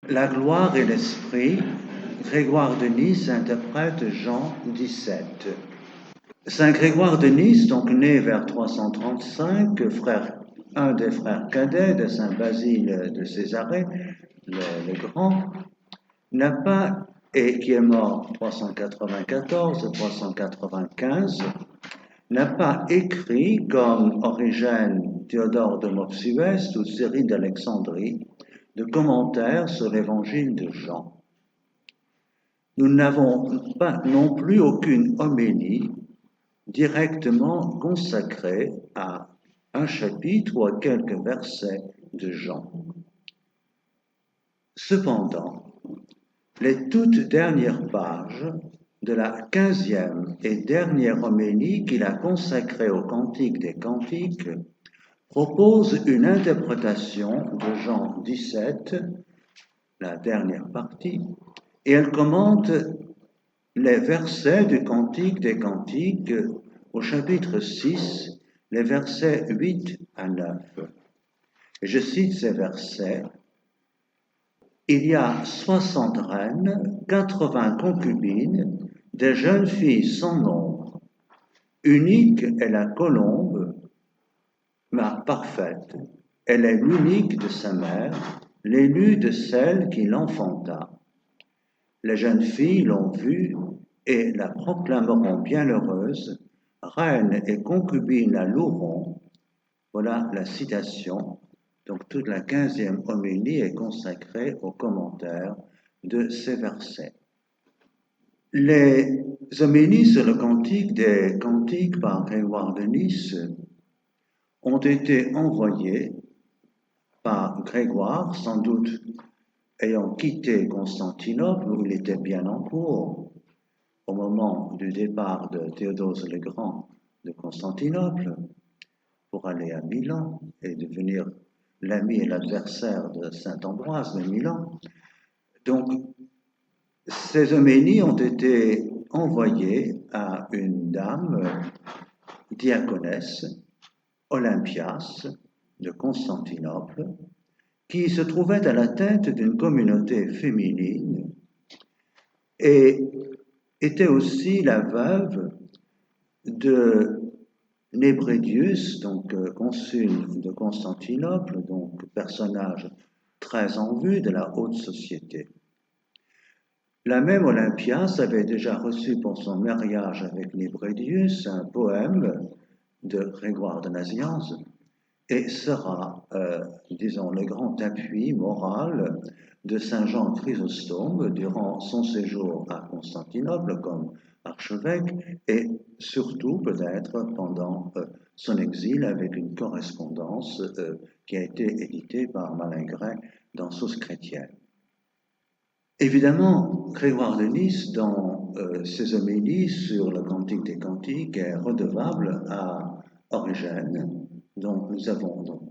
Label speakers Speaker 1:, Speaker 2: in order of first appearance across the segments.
Speaker 1: La gloire et l'esprit, Grégoire de Nice interprète Jean 17. Saint Grégoire de Nice, donc né vers 335, un des frères cadets de Saint Basile de Césarée, le Grand, n'a pas, et qui est mort 394-395, n'a pas écrit comme Origène, Théodore de Mopsueste ou Cyril d'Alexandrie de commentaires sur l'évangile de Jean. Nous n'avons pas non plus aucune homélie directement consacrée à un chapitre ou à quelques versets de Jean. Cependant, les toutes dernières pages de la 15e et dernière homélie qu'il a consacrée au Cantique des Cantiques proposent une interprétation de Jean 17, la dernière partie, et elle commente les versets du Cantique des Cantiques au chapitre 6, les versets 8 à 9. Et je cite ces versets. Il y a 60 reines, 80 concubines, des jeunes filles sans nombre. Unique est la colombe, mais parfaite. Elle est l'unique de sa mère, l'élue de celle qui l'enfanta. Les jeunes filles l'ont vue et la proclameront bienheureuse, reine et concubine la loueront. Voilà la citation. Donc toute la 15e homélie est consacrée aux commentaires de ces versets. Les homélies sur le Cantique des Cantiques par Grégoire de Nice ont été envoyées par Grégoire, sans doute ayant quitté Constantinople, où il était bien en cours, au moment du départ de Théodose le Grand de Constantinople, pour aller à Milan et devenir l'ami et l'adversaire de saint Ambroise de Milan. Donc, ces homélies ont été envoyées à une dame diaconesse, Olympias, de Constantinople, qui se trouvait à la tête d'une communauté féminine et était aussi la veuve de Nébrédius, donc consul de Constantinople, donc personnage très en vue de la haute société. La même Olympias avait déjà reçu pour son mariage avec Nébrédius un poème de Grégoire de Nazianze et sera, disons, le grand appui moral de Saint Jean Chrysostome durant son séjour à Constantinople comme archevêque et surtout peut-être pendant son exil avec une correspondance qui a été éditée par Malingret dans Sources chrétiennes. Évidemment, Grégoire de Nice, dans ses homélies sur le Cantique des Cantiques, est redevable à Origène, dont nous avons donc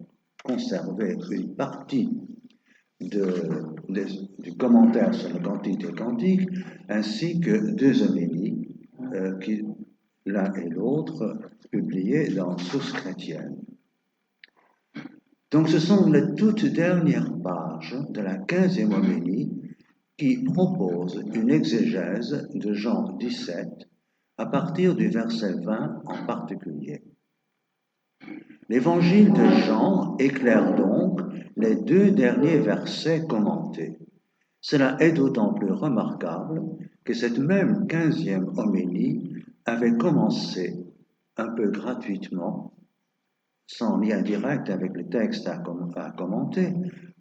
Speaker 1: conservé une partie du commentaire sur le Cantique des Cantiques, ainsi que deux homélies, qui, l'un et l'autre, publiées dans Sources chrétiennes. Donc ce sont les toutes dernières pages de la 15e homélie qui propose une exégèse de Jean 17 à partir du verset 20 en particulier. L'évangile de Jean éclaire donc les deux derniers versets commentés. Cela est d'autant plus remarquable que cette même 15e homélie avait commencé un peu gratuitement, sans lien direct avec le texte à commenter,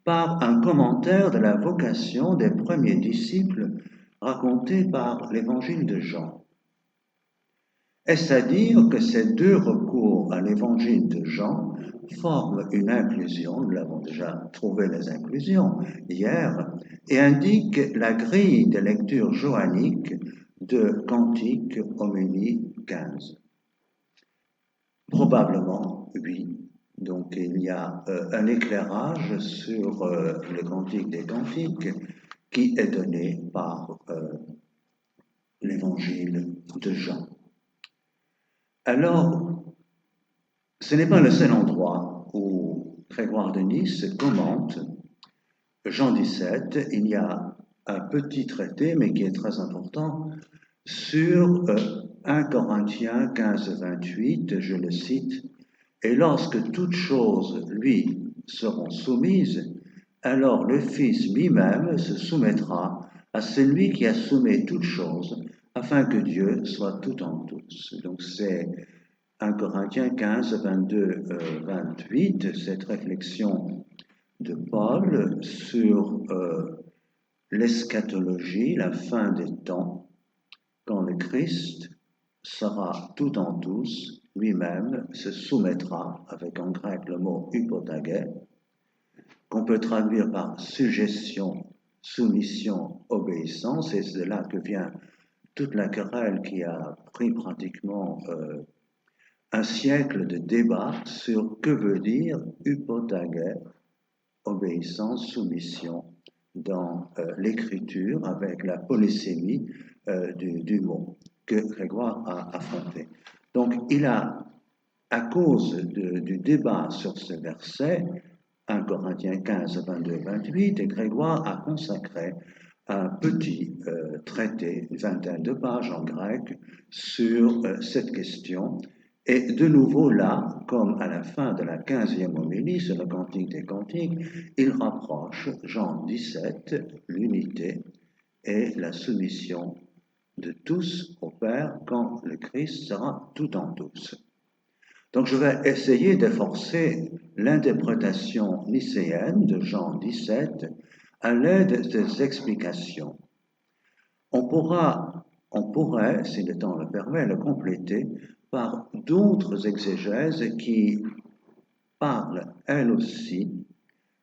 Speaker 1: par un commentaire de la vocation des premiers disciples raconté par l'évangile de Jean. Est-ce à dire que ces deux recours à l'évangile de Jean forment une inclusion, nous l'avons déjà trouvé les inclusions hier, et indiquent la grille de lecture johannique de Cantique Homélie 15? Probablement, oui. Donc il y a un éclairage sur le Cantique des Cantiques qui est donné par l'évangile de Jean. Alors, ce n'est pas le seul endroit où Grégoire de Nice commente Jean 17, il y a un petit traité, mais qui est très important, sur 1 Corinthiens 15, 28, je le cite, « Et lorsque toutes choses, lui, seront soumises, alors le Fils lui-même se soumettra à celui qui a soumis toutes choses, afin que Dieu soit tout en tous. » Donc c'est 1 Corinthiens 15, 22, 28, cette réflexion de Paul sur l'eschatologie, la fin des temps, quand le Christ sera tout en tous, lui-même se soumettra, avec en grec le mot hypotagé, qu'on peut traduire par suggestion, soumission, obéissance, et c'est de là que vient toute la querelle qui a pris pratiquement un siècle de débat sur que veut dire hypotagé, obéissance, soumission, dans l'écriture avec la polysémie du mot que Grégoire a affronté. Donc il a, à cause du débat sur ce verset, 1 Corinthiens 15, 22, 28, et Grégoire a consacré un petit traité, une vingtaine de pages en grec, sur cette question. Et de nouveau là, comme à la fin de la 15e homélie sur le Cantique des Cantiques, il rapproche Jean 17, l'unité et la soumission de tous au Père quand le Christ sera tout en tous. Donc je vais essayer d'efforcer l'interprétation nicéenne de Jean 17 à l'aide des explications. On pourrait, si le temps le permet, le compléter par d'autres exégèses qui parlent, elles aussi,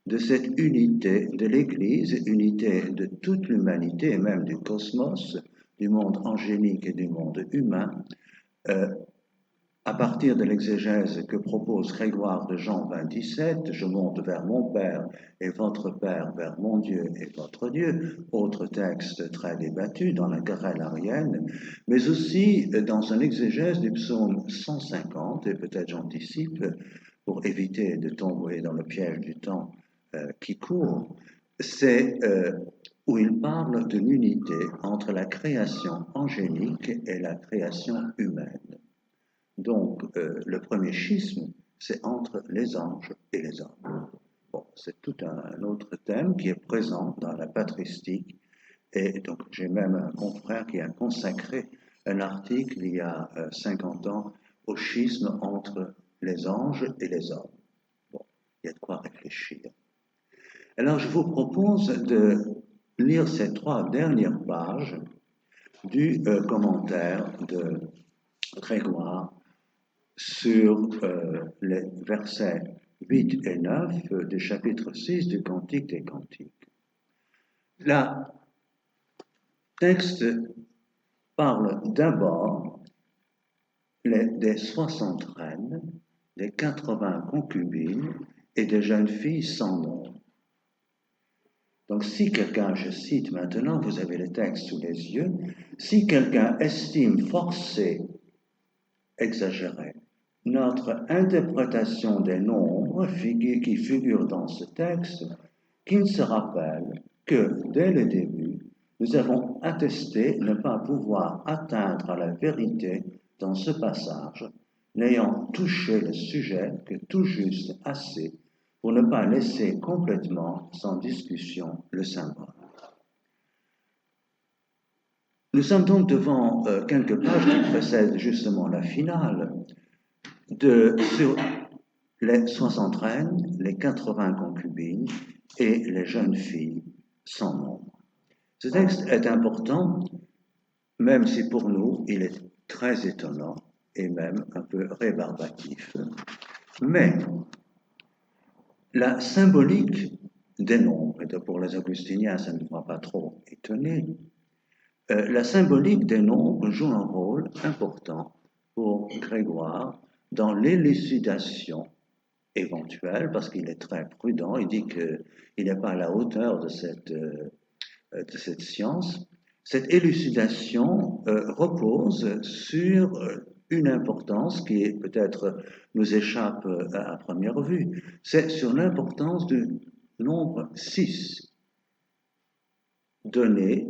Speaker 1: de cette unité de l'Église, unité de toute l'humanité et même du cosmos, du monde angélique et du monde humain, à partir de l'exégèse que propose Grégoire de Jean 27, je monte vers mon Père et votre Père, vers mon Dieu et votre Dieu, autre texte très débattu dans la querelle arienne, mais aussi dans un exégèse du psaume 150, et peut-être j'anticipe pour éviter de tomber dans le piège du temps qui court, c'est où il parle de l'unité entre la création angélique et la création humaine. Donc, le premier schisme, c'est entre les anges et les hommes. Bon, c'est tout un autre thème qui est présent dans la patristique, et donc j'ai même un confrère qui a consacré un article il y a 50 ans au schisme entre les anges et les hommes. Bon, il y a de quoi réfléchir. Alors, je vous propose de lire ces 3 dernières pages du commentaire de Grégoire sur les versets 8 et 9 du chapitre 6 du Cantique des Cantiques. Le texte parle d'abord des 60 reines, des 80 concubines et des jeunes filles sans nom. Donc si quelqu'un, je cite maintenant, vous avez le texte sous les yeux, si quelqu'un estime forcé, exagéré, notre interprétation des nombres qui figurent dans ce texte, qu'il se rappelle que dès le début, nous avons attesté ne pas pouvoir atteindre à la vérité dans ce passage, n'ayant touché le sujet que tout juste assez pour ne pas laisser complètement sans discussion le symbole. Nous sommes donc devant quelques pages qui précèdent justement la finale sur les 60 reines, les 80 concubines et les jeunes filles sans nombre. Ce texte est important, même si pour nous il est très étonnant et même un peu rébarbatif. Mais la symbolique des nombres, et pour les augustiniens ça ne doit pas trop étonner, la symbolique des nombres joue un rôle important pour Grégoire dans l'élucidation éventuelle, parce qu'il est très prudent, il dit qu'il n'est pas à la hauteur de cette science. Cette élucidation repose sur une importance qui peut-être nous échappe à première vue, c'est sur l'importance du nombre 6 donné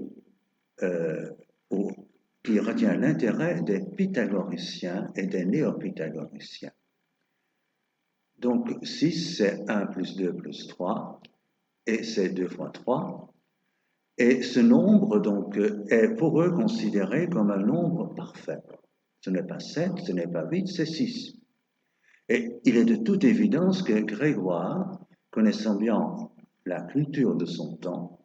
Speaker 1: qui retient l'intérêt des pythagoriciens et des néopythagoriciens. Donc 6, c'est 1 plus 2 plus 3, et c'est 2 fois 3. Et ce nombre, donc, est pour eux considéré comme un nombre parfait. Ce n'est pas 7, ce n'est pas 8, c'est 6. Et il est de toute évidence que Grégoire, connaissant bien la culture de son temps,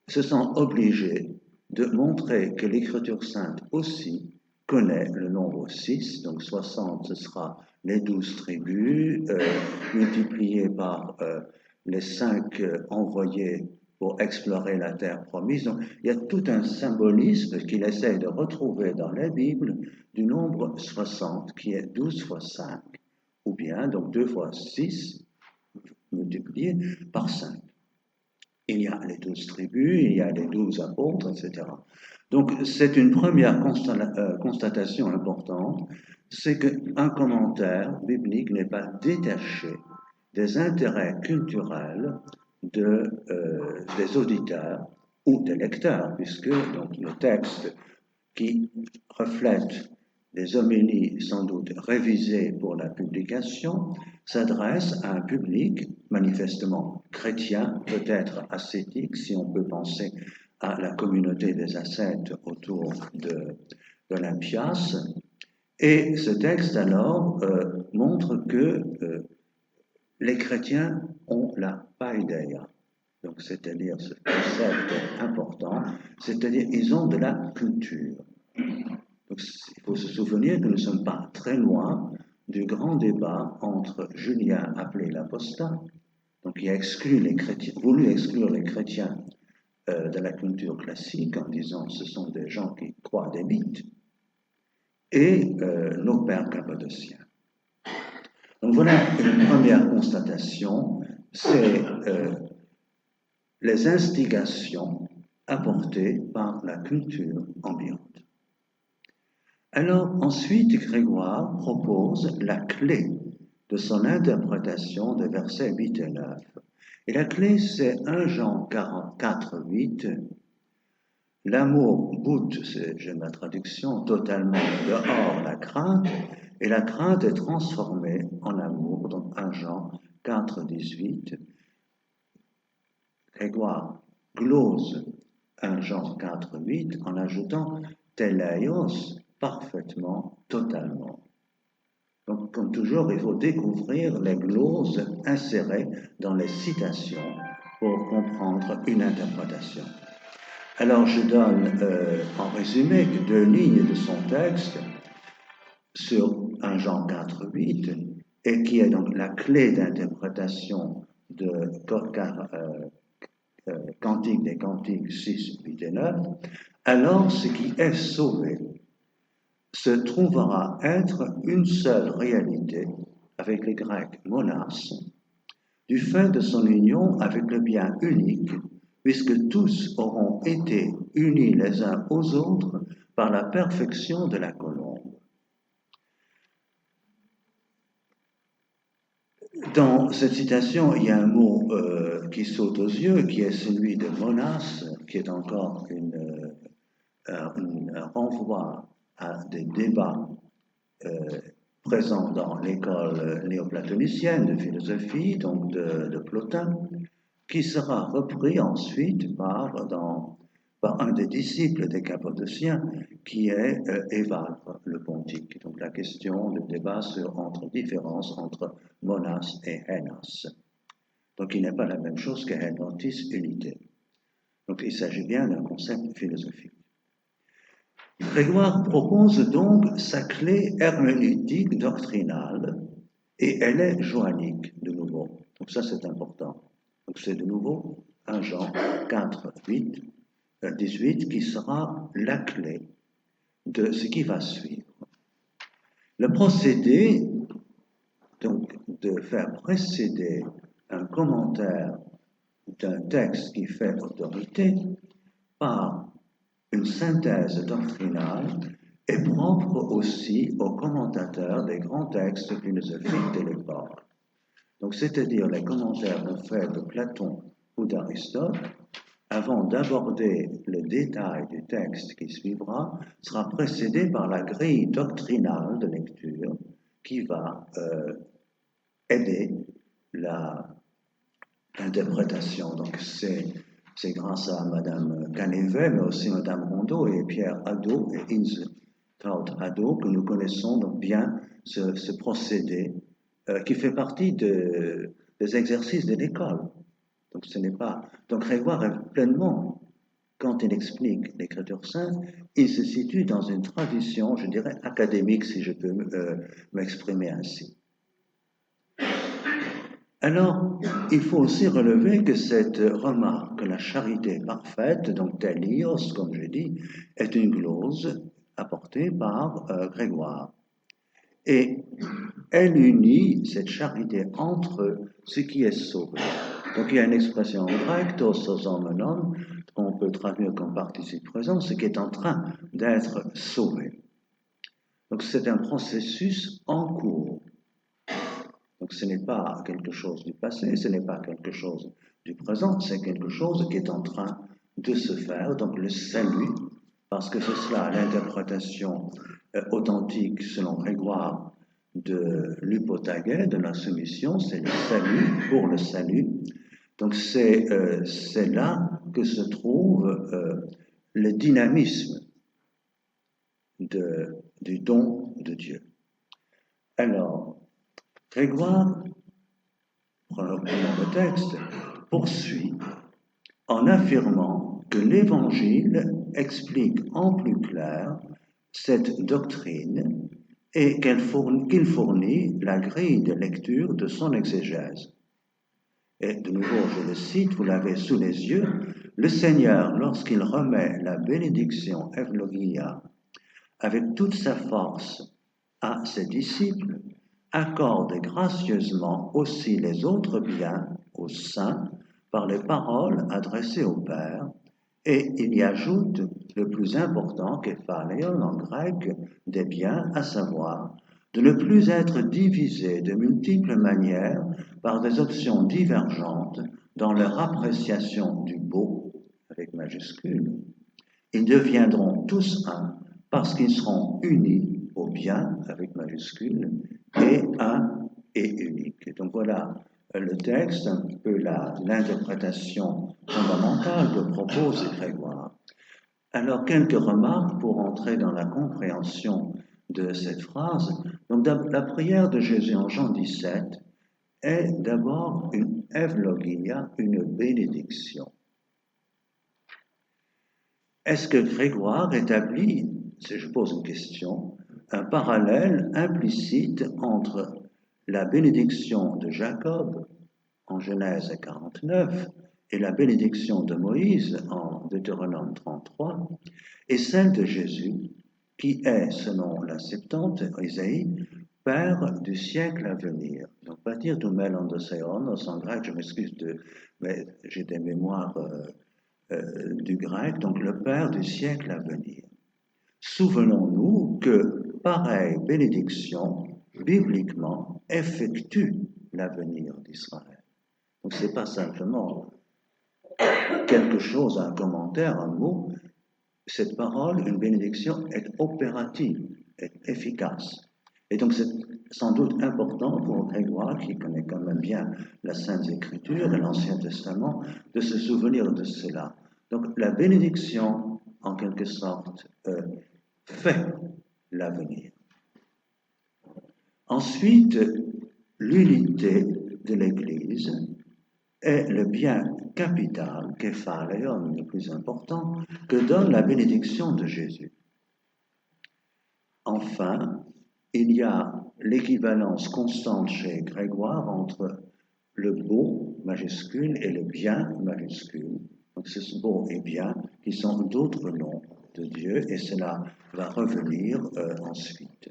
Speaker 1: se sent obligé de montrer que l'Écriture sainte aussi connaît le nombre 6, donc 60, ce sera les 12 tribus, multiplié par les 5 envoyés pour explorer la terre promise. Donc, il y a tout un symbolisme qu'il essaye de retrouver dans la Bible du nombre 60, qui est 12 fois 5, ou bien donc 2 fois 6 multiplié par 5. Il y a les 12 tribus, il y a les 12 apôtres, etc. Donc, c'est une première constatation importante, c'est qu'un commentaire biblique n'est pas détaché des intérêts culturels des auditeurs ou des lecteurs, puisque donc, le texte qui reflète des homélies sans doute révisées pour la publication s'adresse à un public manifestement chrétien, peut-être ascétique, si on peut penser à la communauté des ascètes autour d'Olympias. Et ce texte alors montre que les chrétiens ont la paideia, donc c'est-à-dire ce concept important, c'est-à-dire ils ont de la culture. Donc, il faut se souvenir que nous ne sommes pas très loin du grand débat entre Julien, appelé l'apostat, donc qui a voulu exclure les chrétiens de la culture classique en disant ce sont des gens qui croient des mythes, et nos pères cappadociens. Donc voilà une première constatation, c'est les instigations apportées par la culture ambiante. Alors ensuite, Grégoire propose la clé de son interprétation des versets 8 et 9. Et la clé, c'est 1 Jean 4, 8. L'amour boute, j'ai ma traduction, totalement dehors la crainte, et la crainte est transformée en amour. Donc 1 Jean 4, 18. Grégoire glose 1 Jean 4, 8 en ajoutant teleios, parfaitement, totalement. Donc, comme toujours, il faut découvrir les gloses insérées dans les citations pour comprendre une interprétation. Alors, je donne en résumé 2 lignes de son texte sur 1 Jean 4, 8, et qui est donc la clé d'interprétation de Cantique des Cantiques 6, 8 et 9. Alors, ce qui est sauvé se trouvera être une seule réalité avec les Grecs monas, du fait de son union avec le bien unique, puisque tous auront été unis les uns aux autres par la perfection de la colombe. Dans cette citation, il y a un mot qui saute aux yeux, qui est celui de monas, qui est encore un renvoi à des débats présents dans l'école néoplatonicienne de philosophie, donc de Plotin, qui sera repris ensuite par un des disciples des Cappadociens, qui est Évagre le Pontique. Donc la question, le débat entre différence entre monas et henas. Donc il n'est pas la même chose que henotis, unité. Donc il s'agit bien d'un concept philosophique. Grégoire propose donc sa clé herméneutique doctrinale, et elle est joannique, de nouveau. Donc ça, c'est important. Donc c'est de nouveau 1 Jean 4, 18, qui sera la clé de ce qui va suivre. Le procédé, donc, de faire précéder un commentaire d'un texte qui fait autorité par une synthèse doctrinale est propre aussi aux commentateurs des grands textes philosophiques de l'époque. Donc, c'est-à-dire les commentaires qu'on fait de Platon ou d'Aristote, avant d'aborder le détail du texte qui suivra, sera précédé par la grille doctrinale de lecture qui va aider l'interprétation. Donc c'est grâce à Madame Canévet, mais aussi Madame Rondeau et Pierre Hadot et Inze Hadot que nous connaissons donc bien ce procédé qui fait partie des exercices de l'école. Donc ce n'est pas. Donc Grégoire est pleinement, quand il explique l'Écriture sainte, il se situe dans une tradition, je dirais, académique, si je peux m'exprimer ainsi. Alors, il faut aussi relever que cette remarque, que la charité parfaite, donc telios, comme je dis, est une glose apportée par Grégoire. Et elle unit cette charité entre ce qui est sauvé. Donc il y a une expression en grec, tos ozomenon, qu'on peut traduire comme participe présent, ce qui est en train d'être sauvé. Donc c'est un processus en cours. Donc ce n'est pas quelque chose du passé, ce n'est pas quelque chose du présent, c'est quelque chose qui est en train de se faire. Donc le salut, parce que c'est cela l'interprétation authentique selon Grégoire de l'hypotaguet, de la soumission, c'est le salut pour le salut. Donc c'est là que se trouve le dynamisme du don de Dieu. Alors, Grégoire, prenons le texte, poursuit en affirmant que l'Évangile explique en plus clair cette doctrine et qu'il fournit la grille de lecture de son exégèse. Et de nouveau, je le cite, vous l'avez sous les yeux, le Seigneur, lorsqu'il remet la bénédiction Evlogia avec toute sa force à ses disciples, accorde gracieusement aussi les autres biens aux saints par les paroles adressées au Père, et il y ajoute le plus important kephalion en grec des biens, à savoir de ne plus être divisés de multiples manières par des options divergentes dans leur appréciation du beau, avec majuscule. Ils deviendront tous un parce qu'ils seront unis au bien, avec majuscule, et un et unique. Et donc voilà le texte, un peu l'interprétation fondamentale que propose Grégoire. Alors, quelques remarques pour entrer dans la compréhension de cette phrase. Donc, la prière de Jésus en Jean 17 est d'abord une evlogia, une bénédiction. Est-ce que Grégoire établit, si je pose une question, un parallèle implicite entre la bénédiction de Jacob en Genèse 49 et la bénédiction de Moïse en Deutéronome 33 et celle de Jésus qui est, selon la Septante, Isaïe, Père du siècle à venir. Donc, partir du melandoseonos en grec, je m'excuse, mais j'ai des mémoires du grec, donc le Père du siècle à venir. Souvenons-nous que pareille bénédiction, bibliquement, effectue l'avenir d'Israël. Donc ce n'est pas simplement quelque chose, un commentaire, un mot. Cette parole, une bénédiction, est opérative, est efficace. Et donc c'est sans doute important pour Grégoire, qui connaît quand même bien la Sainte Écriture et l'Ancien Testament, de se souvenir de cela. Donc la bénédiction, en quelque sorte, fait l'avenir. Ensuite, l'unité de l'Église est le bien capital, kephalion, le plus important, que donne la bénédiction de Jésus. Enfin, il y a l'équivalence constante chez Grégoire entre le beau majuscule et le bien majuscule. Donc ce beau et bien qui sont d'autres noms de Dieu, et cela va revenir ensuite.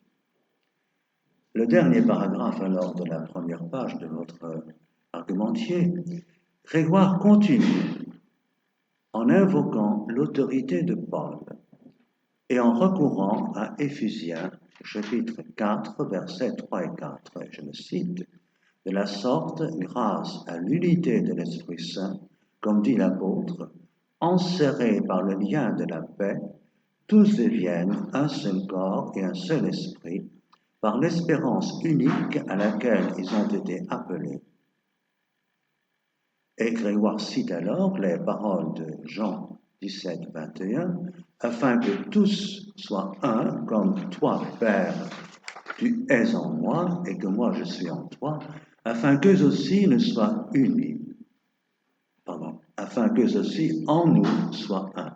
Speaker 1: Le dernier paragraphe alors de la première page de notre argumentier, Grégoire continue en invoquant l'autorité de Paul et en recourant à Éphésiens, chapitre 4, versets 3 et 4. Je me cite, « De la sorte, grâce à l'unité de l'Esprit Saint, comme dit l'apôtre, enserrés par le lien de la paix, tous deviennent un seul corps et un seul esprit, par l'espérance unique à laquelle ils ont été appelés. Et Grégoire cite alors les paroles de Jean 17, 21, afin que tous soient un, comme toi, Père, tu es en moi et que moi je suis en toi, afin qu'eux aussi ne soient unis. Afin qu'eux aussi en nous soient un.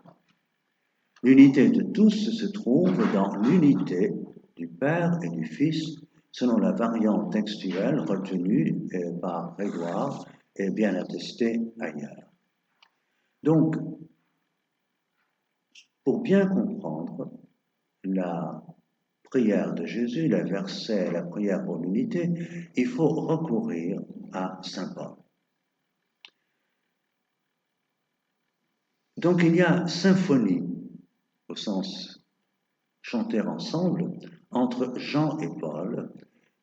Speaker 1: L'unité de tous se trouve dans l'unité du Père et du Fils, selon la variante textuelle retenue par Grégoire et bien attestée ailleurs. Donc, pour bien comprendre la prière de Jésus, les versets, la prière pour l'unité, il faut recourir à Saint Paul. Donc il y a symphonie, au sens chanter ensemble, entre Jean et Paul.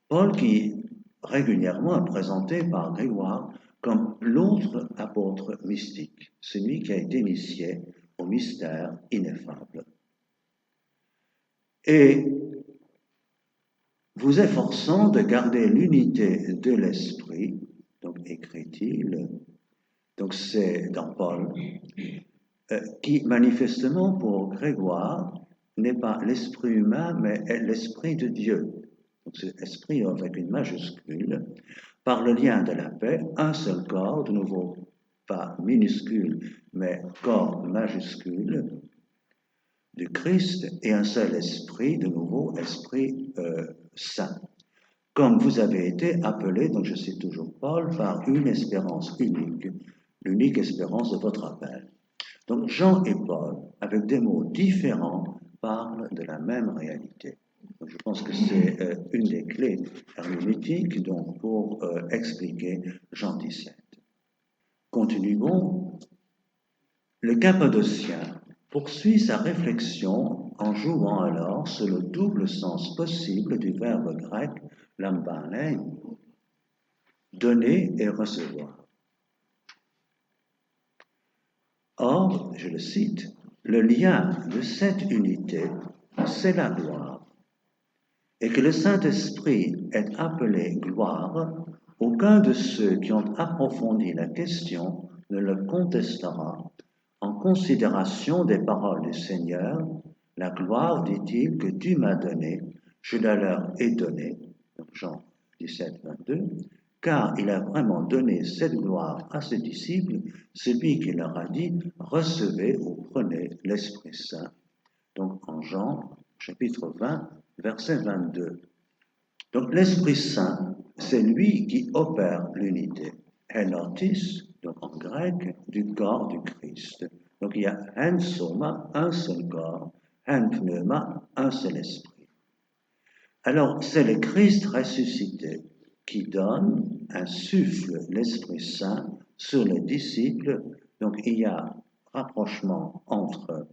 Speaker 1: Paul qui régulièrement est présenté par Grégoire comme l'autre apôtre mystique, celui qui a été initié au mystère ineffable. Et vous efforçant de garder l'unité de l'esprit, donc écrit-il, donc c'est dans Paul, qui manifestement pour Grégoire n'est pas l'esprit humain, mais est l'esprit de Dieu. Donc c'est l'esprit avec une majuscule, par le lien de la paix, un seul corps, de nouveau pas minuscule, mais corps majuscule, du Christ, et un seul esprit, de nouveau esprit saint. Comme vous avez été appelés, donc je cite toujours Paul, par une espérance unique, l'unique espérance de votre appel. Donc Jean et Paul, avec des mots différents, parlent de la même réalité. Donc, je pense que c'est une des clés herméneutiques donc, pour expliquer Jean 17. Continuons. Le Cappadocien poursuit sa réflexion en jouant alors sur le double sens possible du verbe grec lambane, donner et recevoir. Or, je le cite, le lien de cette unité, c'est la gloire. Et que le Saint-Esprit est appelé gloire, aucun de ceux qui ont approfondi la question ne le contestera. En considération des paroles du Seigneur, la gloire, dit-il, que tu m'as donnée, je la leur ai donnée. Donc Jean 17, 22. Car il a vraiment donné cette gloire à ses disciples, celui qui leur a dit « Recevez ou prenez l'Esprit Saint ». Donc en Jean, chapitre 20, verset 22. Donc l'Esprit Saint, c'est lui qui opère l'unité. Enotis, donc en grec, du corps du Christ. Donc il y a un soma, un seul corps, un pneuma, un seul esprit. Alors c'est le Christ ressuscité qui donne, insuffle l'Esprit Saint sur les disciples. Donc il y a rapprochement entre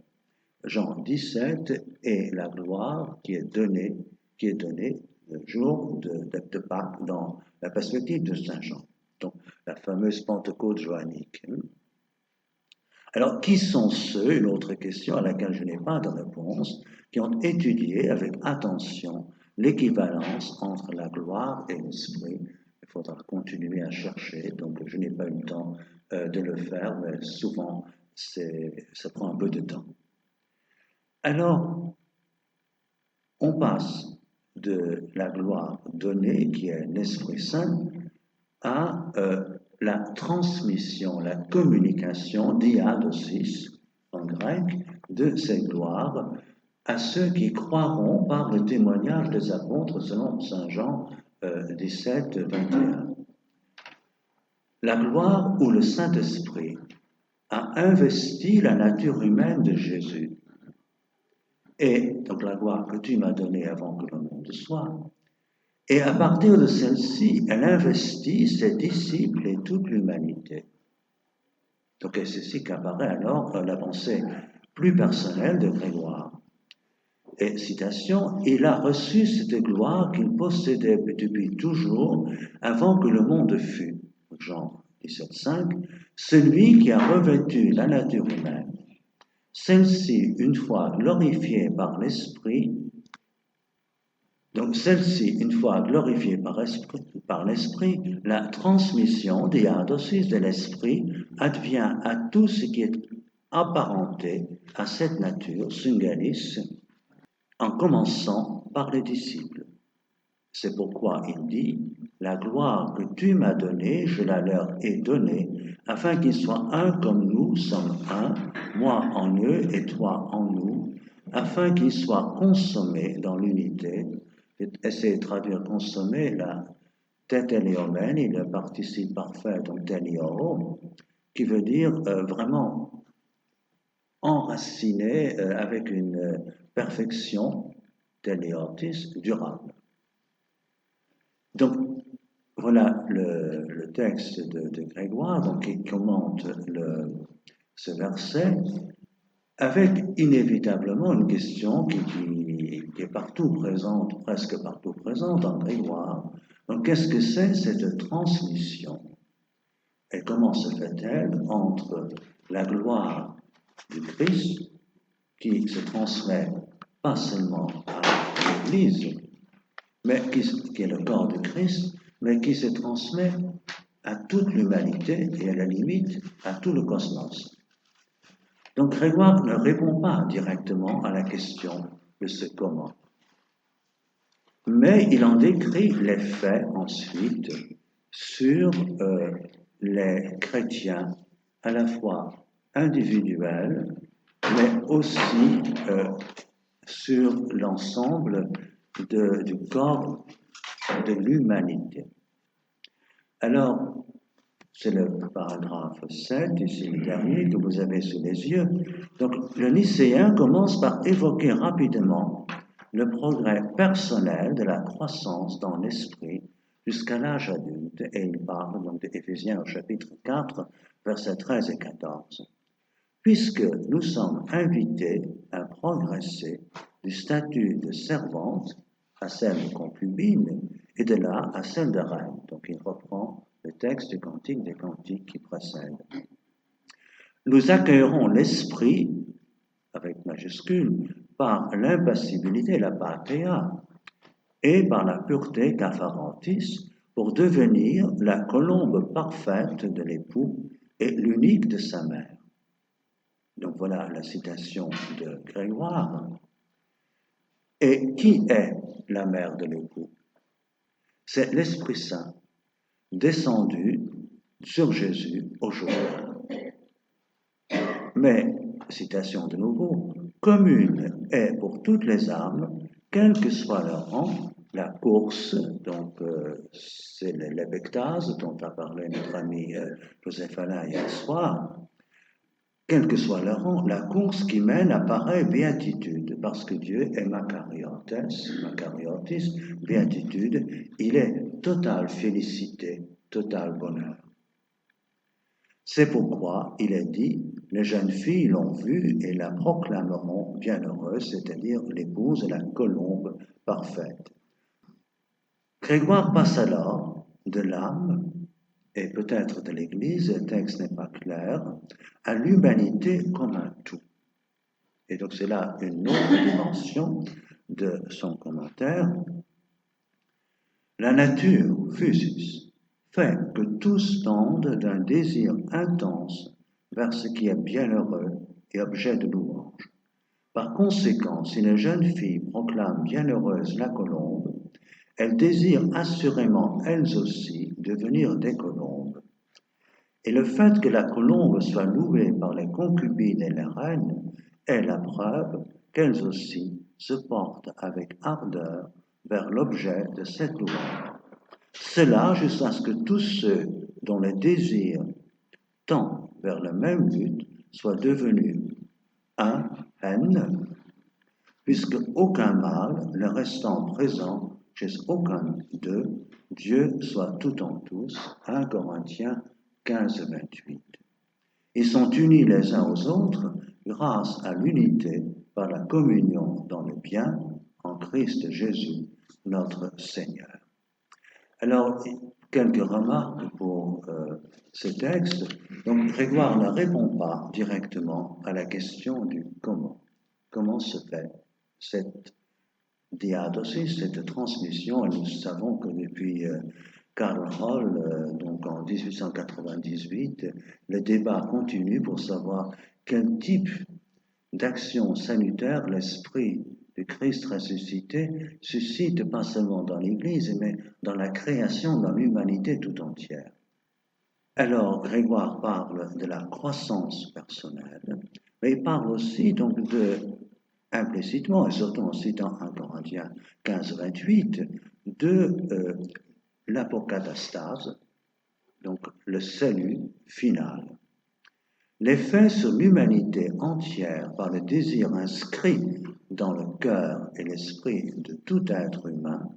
Speaker 1: Jean 17 et la gloire qui est donnée le jour de Pâques dans la perspective de Saint Jean. Donc la fameuse Pentecôte joannique. Alors qui sont ceux, une autre question à laquelle je n'ai pas de réponse, qui ont étudié avec attention l'équivalence entre la gloire et l'esprit? Il faudra continuer à chercher, donc je n'ai pas eu le temps de le faire, mais souvent ça prend un peu de temps. Alors, on passe de la gloire donnée, qui est l'Esprit Saint, à la transmission, la communication, diadosis, en grec, de cette gloire à ceux qui croiront par le témoignage des apôtres selon Saint Jean 17, 21. La gloire où le Saint-Esprit a investi la nature humaine de Jésus. Et donc la gloire que tu m'as donnée avant que le monde soit. Et à partir de celle-ci, elle investit ses disciples et toute l'humanité. Donc c'est ici qu'apparaît alors l'avancée plus personnelle de Grégoire. Et citation, il a reçu cette gloire qu'il possédait depuis toujours, avant que le monde fût. Jean 17.5, celui qui a revêtu la nature humaine, celle-ci, une fois glorifiée par l'Esprit, donc celle-ci, une fois glorifiée par l'Esprit, la transmission, diadosis de l'Esprit, advient à tout ce qui est apparenté à cette nature, syngalis, en commençant par les disciples. C'est pourquoi il dit, la gloire que tu m'as donnée, je la leur ai donnée, afin qu'ils soient un comme nous sommes un, moi en eux et toi en nous, afin qu'ils soient consommés dans l'unité. Essayez de traduire consommer, la tétéléomène, il est le participe parfait, donc téléo, qui veut dire vraiment enraciné avec une perfection, téléotis, durable. Donc, voilà le texte de Grégoire, donc, qui commente ce verset, avec inévitablement une question qui est partout présente, presque partout présente en Grégoire. Donc, qu'est-ce que c'est cette transmission? Et comment se fait-elle entre la gloire du Christ, qui se transmet pas seulement à l'Église, mais qui est le corps du Christ, mais qui se transmet à toute l'humanité et à la limite à tout le cosmos. Donc Grégoire ne répond pas directement à la question de ce comment, mais il en décrit les faits ensuite sur les chrétiens à la fois individuels, mais aussi sur l'ensemble du corps de l'humanité. Alors, c'est le paragraphe 7, ici le dernier, que vous avez sous les yeux. Donc, le Nicéen commence par évoquer rapidement le progrès personnel de la croissance dans l'esprit jusqu'à l'âge adulte, et il parle donc d'Éphésiens au chapitre 4, versets 13 et 14. Puisque nous sommes invités à progresser du statut de servante à celle de concubine, et de là à celle de reine. Donc il reprend le texte du Cantique des Cantiques qui précède. Nous accueillerons l'esprit, avec majuscule, par l'impassibilité, la patria, et par la pureté capharentis, pour devenir la colombe parfaite de l'époux et l'unique de sa mère. Donc voilà la citation de Grégoire. Et qui est la mère de l'époux? C'est l'Esprit Saint descendu sur Jésus aujourd'hui. Mais, citation de nouveau, commune est pour toutes les âmes, quel que soit leur rang, la course, donc c'est l'ébectase dont a parlé notre ami Joseph Alain hier soir, quel que soit leur rang, la course qui mène à pareille béatitude, parce que Dieu est makariotis, béatitude, il est totale félicité, total bonheur. C'est pourquoi il est dit, les jeunes filles l'ont vue et la proclameront bienheureuse, c'est-à-dire l'épouse de la colombe parfaite. Grégoire passe alors de l'âme, et peut-être de l'Église, le texte n'est pas clair, à l'humanité comme un tout. Et donc c'est là une autre dimension de son commentaire. La nature, physis, fait que tous tendent d'un désir intense vers ce qui est bienheureux et objet de louange. Par conséquent, si les jeunes filles proclament bienheureuse la colombe, elles désirent assurément elles aussi devenir des colombes. Et le fait que la colombe soit louée par les concubines et les reines est la preuve qu'elles aussi se portent avec ardeur vers l'objet de cette louange. Cela jusqu'à ce que tous ceux dont les désirs tendent vers le même but soient devenus un, haine, puisque aucun mal ne restant présent chez aucun d'eux, Dieu soit tout en tous. 1 Corinthiens 15, 28. Ils sont unis les uns aux autres grâce à l'unité par la communion dans le bien en Christ Jésus, notre Seigneur. Alors, quelques remarques pour ce texte. Donc Grégoire ne répond pas directement à la question du comment. Comment se fait cette diadosis, cette transmission? Et nous savons que depuis Karl Roll, donc en 1898, le débat continue pour savoir quel type d'action salutaire l'esprit du Christ ressuscité suscite pas seulement dans l'Église, mais dans la création, dans l'humanité tout entière. Alors, Grégoire parle de la croissance personnelle, mais il parle aussi donc implicitement, et surtout en citant 1 Corinthiens 15, 28, de l'apocatastase, donc le salut final. L'effet sur l'humanité entière par le désir inscrit dans le cœur et l'esprit de tout être humain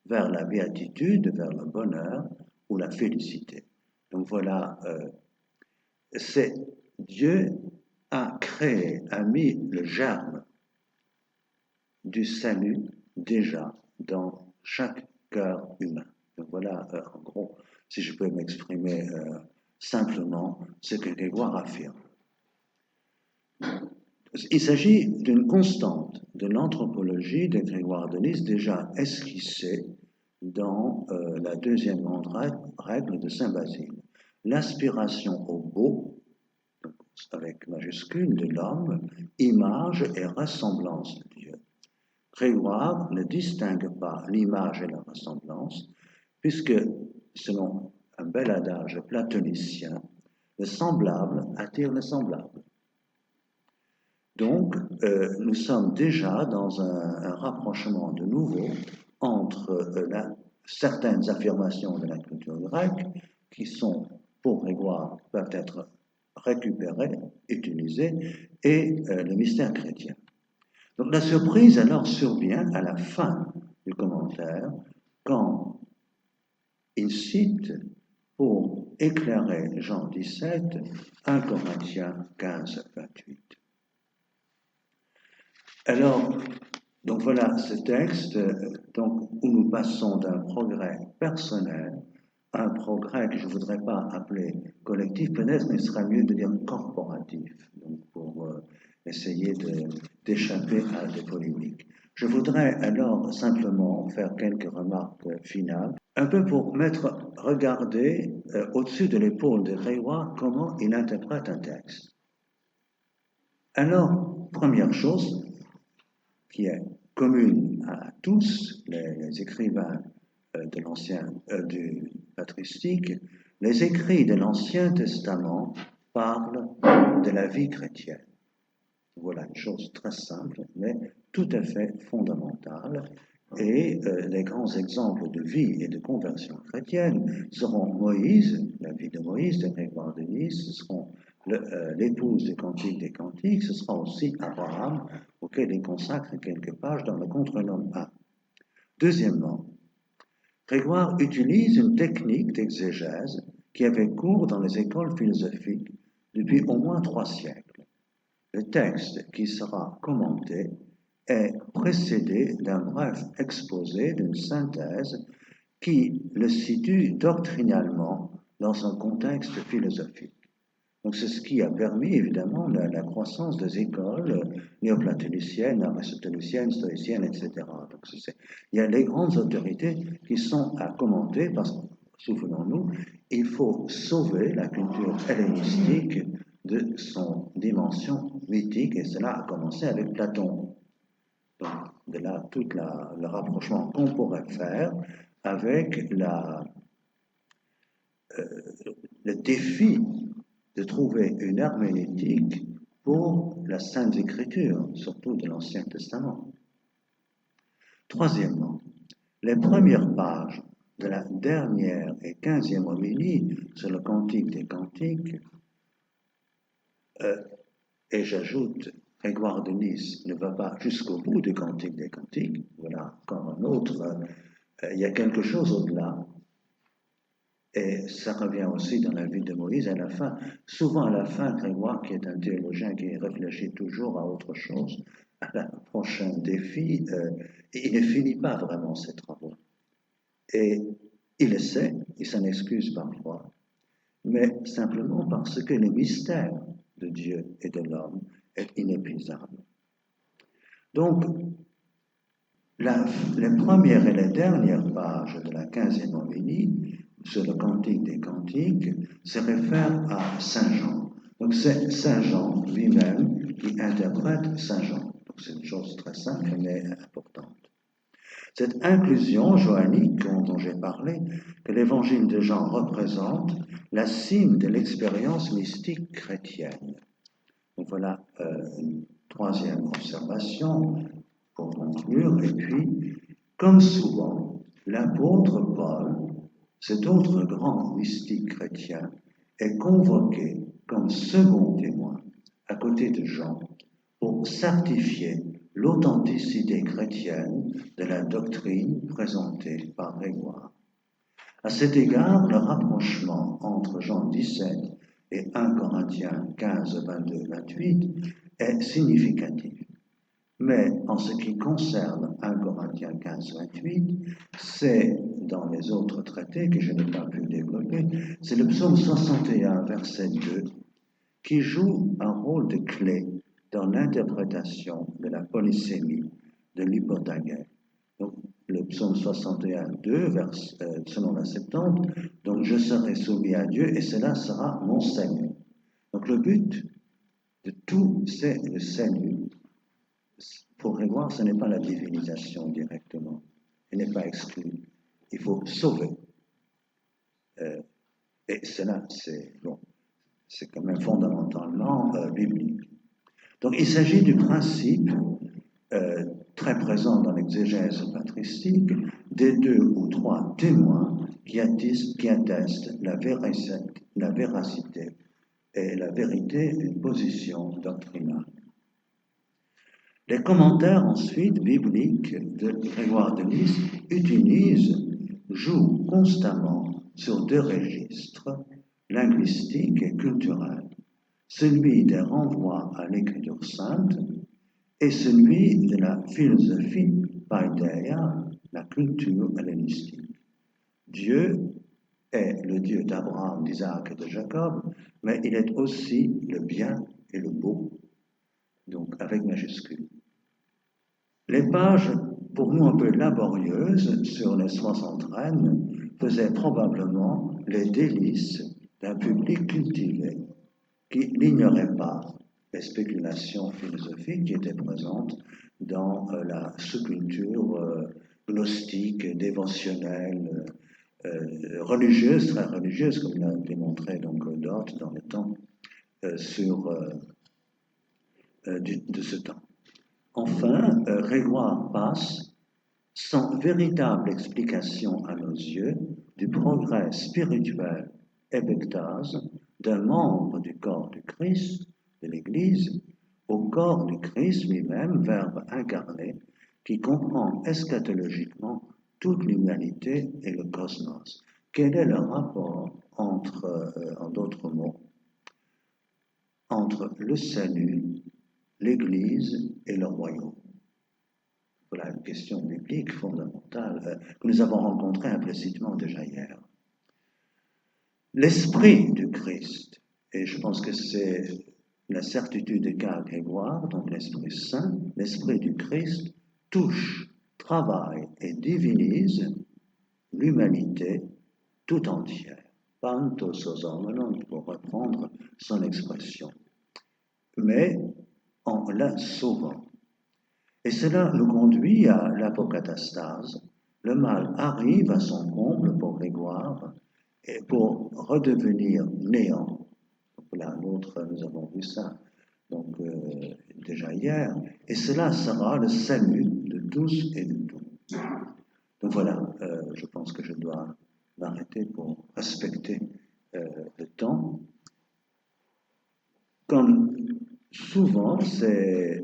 Speaker 1: vers la béatitude, vers le bonheur ou la félicité. Donc voilà, c'est Dieu a créé, a mis le germe du salut déjà dans chaque cœur humain. Donc voilà, en gros, si je peux m'exprimer simplement, ce que Grégoire affirme. Il s'agit d'une constante de l'anthropologie de Grégoire de Nice déjà esquissée dans la deuxième grande règle de Saint Basile. L'aspiration au beau, avec majuscule, de l'homme, image et ressemblance de Dieu. Grégoire ne distingue pas l'image et la ressemblance, puisque, selon un bel adage platonicien, le semblable attire le semblable. Donc, nous sommes déjà dans un rapprochement de nouveau entre certaines affirmations de la culture grecque qui sont, pour Grégoire, peuvent être récupérées, utilisées, et le mystère chrétien. Donc la surprise alors survient à la fin du commentaire quand il cite pour éclairer Jean 17 1 Corinthiens 15, 28. Alors, donc voilà ce texte donc, où nous passons d'un progrès personnel à un progrès que je ne voudrais pas appeler collectif, peut-être, mais il serait mieux de dire corporatif, donc pour essayer d'échapper à des polémiques. Je voudrais alors simplement faire quelques remarques finales, un peu pour regarder au-dessus de l'épaule de Grégoire comment il interprète un texte. Alors, première chose, qui est commune à tous les écrivains de du patristique, les écrits de l'Ancien Testament parlent de la vie chrétienne. Voilà une chose très simple, mais tout à fait fondamentale. Et les grands exemples de vie et de conversion chrétienne seront Moïse, la vie de Moïse, de Grégoire de Nice, ce seront l'épouse du Cantique des Cantiques, ce sera aussi Abraham, auquel il consacre quelques pages dans le Contre-Nom 1. Deuxièmement, Grégoire utilise une technique d'exégèse qui avait cours dans les écoles philosophiques depuis au moins 3 siècles. Le texte qui sera commenté est précédé d'un bref exposé, d'une synthèse qui le situe doctrinalement dans un contexte philosophique. Donc c'est ce qui a permis évidemment la croissance des écoles néoplatoniciennes, aristotélicienes, stoïciennes, etc. Donc il y a les grandes autorités qui sont à commenter parce que, souvenons-nous, il faut sauver la culture hellénistique de son dimension mythique et cela a commencé avec Platon. Donc de là tout le rapprochement qu'on pourrait faire avec le défi de trouver une herméneutique pour la Sainte Écriture, surtout de l'Ancien Testament. Troisièmement, les premières pages de la dernière et 15e homélie sur le Cantique des Cantiques, et j'ajoute, Grégoire de Nice ne va pas jusqu'au bout du Cantique des Cantiques, voilà encore un autre, il y a quelque chose au-delà. Et ça revient aussi dans la vie de Moïse à la fin. Souvent à la fin, Grégoire, qui est un théologien qui réfléchit toujours à autre chose, à un prochain défi, il ne finit pas vraiment ses travaux. Et Il le sait, il s'en excuse parfois, mais simplement parce que le mystère de Dieu et de l'homme est inépuisable. Donc, les premières et les dernières pages de la 15e homélie sur le Cantique des Cantiques se réfèrent à Saint Jean. Donc c'est Saint Jean lui-même qui interprète Saint Jean. Donc c'est une chose très simple mais importante. Cette inclusion joannique dont j'ai parlé, que l'évangile de Jean représente la cime de l'expérience mystique chrétienne. Donc voilà une troisième observation pour conclure. Et puis, comme souvent, l'apôtre Paul, cet autre grand mystique chrétien, est convoqué comme second témoin à côté de Jean pour certifier l'authenticité chrétienne de la doctrine présentée par Grégoire. À cet égard, le rapprochement entre Jean 17 et 1 Corinthiens 15, 22, 28 est significatif. Mais en ce qui concerne 1 Corinthiens 15, 28, c'est dans les autres traités que je n'ai pas pu développer, c'est le psaume 61, verset 2, qui joue un rôle de clé dans l'interprétation de la polysémie de l'hypotagée. Donc, le psaume 61, 2, selon la Septante, donc je serai soumis à Dieu et cela sera mon salut. Donc le but de tout, c'est le salut. Pour Grégoire, ce n'est pas la divinisation directement. Elle n'est pas exclue. Il faut sauver. Et cela, c'est quand même fondamentalement biblique. Donc il s'agit du principe très présent dans l'exégèse patristique des 2 ou 3 témoins qui attestent la véracité et la vérité d'une position doctrinale. Les commentaires ensuite bibliques de Grégoire de Nice jouent constamment sur 2 registres, linguistiques et culturels, celui des renvois à l'écriture sainte et celui de la philosophie paideia, la culture hellénistique. Dieu est le Dieu d'Abraham, d'Isaac et de Jacob, mais il est aussi le bien et le beau, donc avec majuscule. Les pages, pour nous un peu laborieuses, sur les 60 reines, faisaient probablement les délices d'un public cultivé qui n'ignorait pas les spéculations philosophiques qui étaient présentes dans la sous-culture gnostique, dévotionnelle, religieuse, très religieuse, comme l'a démontré donc Dort dans le temps de ce temps. Enfin, Grégoire passe, sans véritable explication à nos yeux, du progrès spirituel ébectase d'un membre du corps du Christ, de l'Église, au corps du Christ lui-même, Verbe incarné, qui comprend eschatologiquement toute l'humanité et le cosmos. Quel est le rapport entre, en d'autres mots, entre le salut, l'Église et le royaume? Voilà une question biblique fondamentale que nous avons rencontrée implicitement déjà hier. L'esprit du Christ, et je pense que c'est la certitude qu'a Grégoire, donc l'Esprit Saint, l'Esprit du Christ touche, travaille et divinise l'humanité tout entière. Pantos os hominum, pour reprendre son expression. Mais en la sauvant. Et cela nous conduit à l'apocatastase. Le mal arrive à son comble pour Grégoire et pour redevenir néant. Là, l'autre, nous avons vu ça donc, déjà hier. Et cela sera le salut de tous et de tout. Donc voilà, je pense que je dois m'arrêter pour respecter le temps. Comme souvent, ces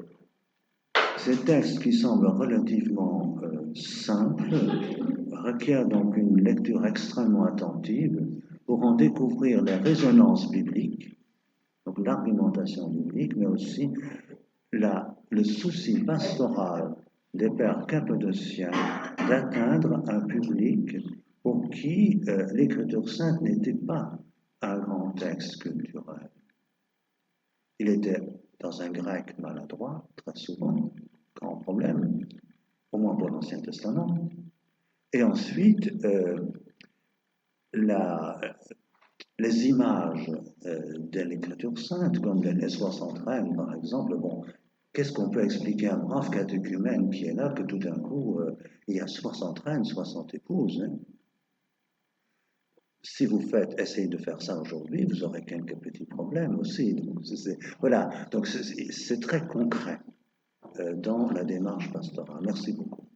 Speaker 1: textes qui semblent relativement simples requièrent donc une lecture extrêmement attentive pour en découvrir les résonances bibliques, donc l'argumentation biblique, mais aussi le souci pastoral des pères cappadociens d'atteindre un public pour qui l'écriture sainte n'était pas un grand texte culturel. Il était dans un grec maladroit, très souvent, grand problème, au moins pour l'Ancien Testament. Et ensuite, les images de l'écriture sainte, comme les 60 reines, par exemple, bon, qu'est-ce qu'on peut expliquer à un brave catéchumène qui est là, que tout d'un coup, il y a 60 reines, 60 épouses, hein? Si vous essayez de faire ça aujourd'hui, vous aurez quelques petits problèmes aussi. Donc, voilà, donc c'est très concret dans la démarche pastorale. Merci beaucoup.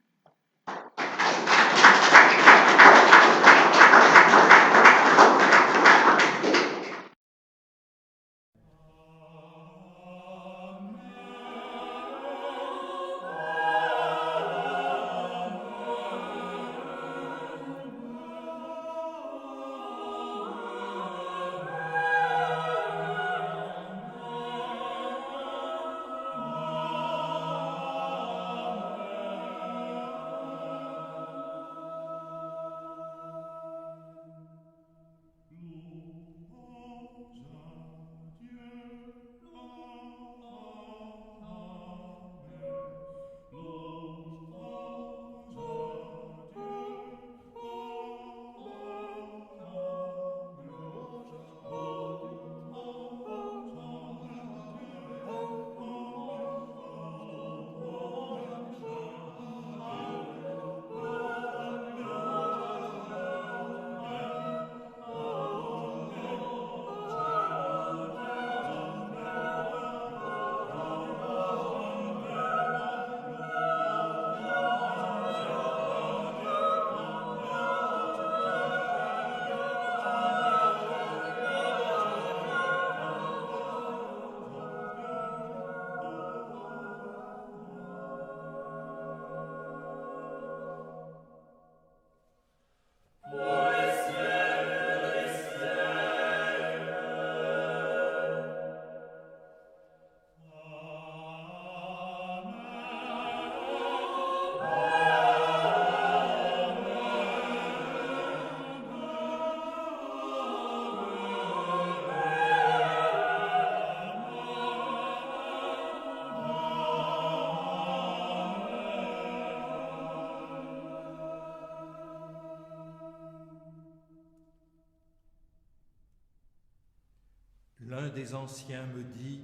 Speaker 2: L'un des anciens me dit,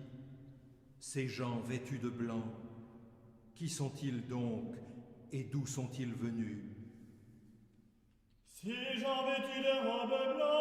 Speaker 2: ces gens vêtus de blanc, qui sont-ils donc et d'où sont-ils venus?
Speaker 3: Ces gens vêtus de robes blanches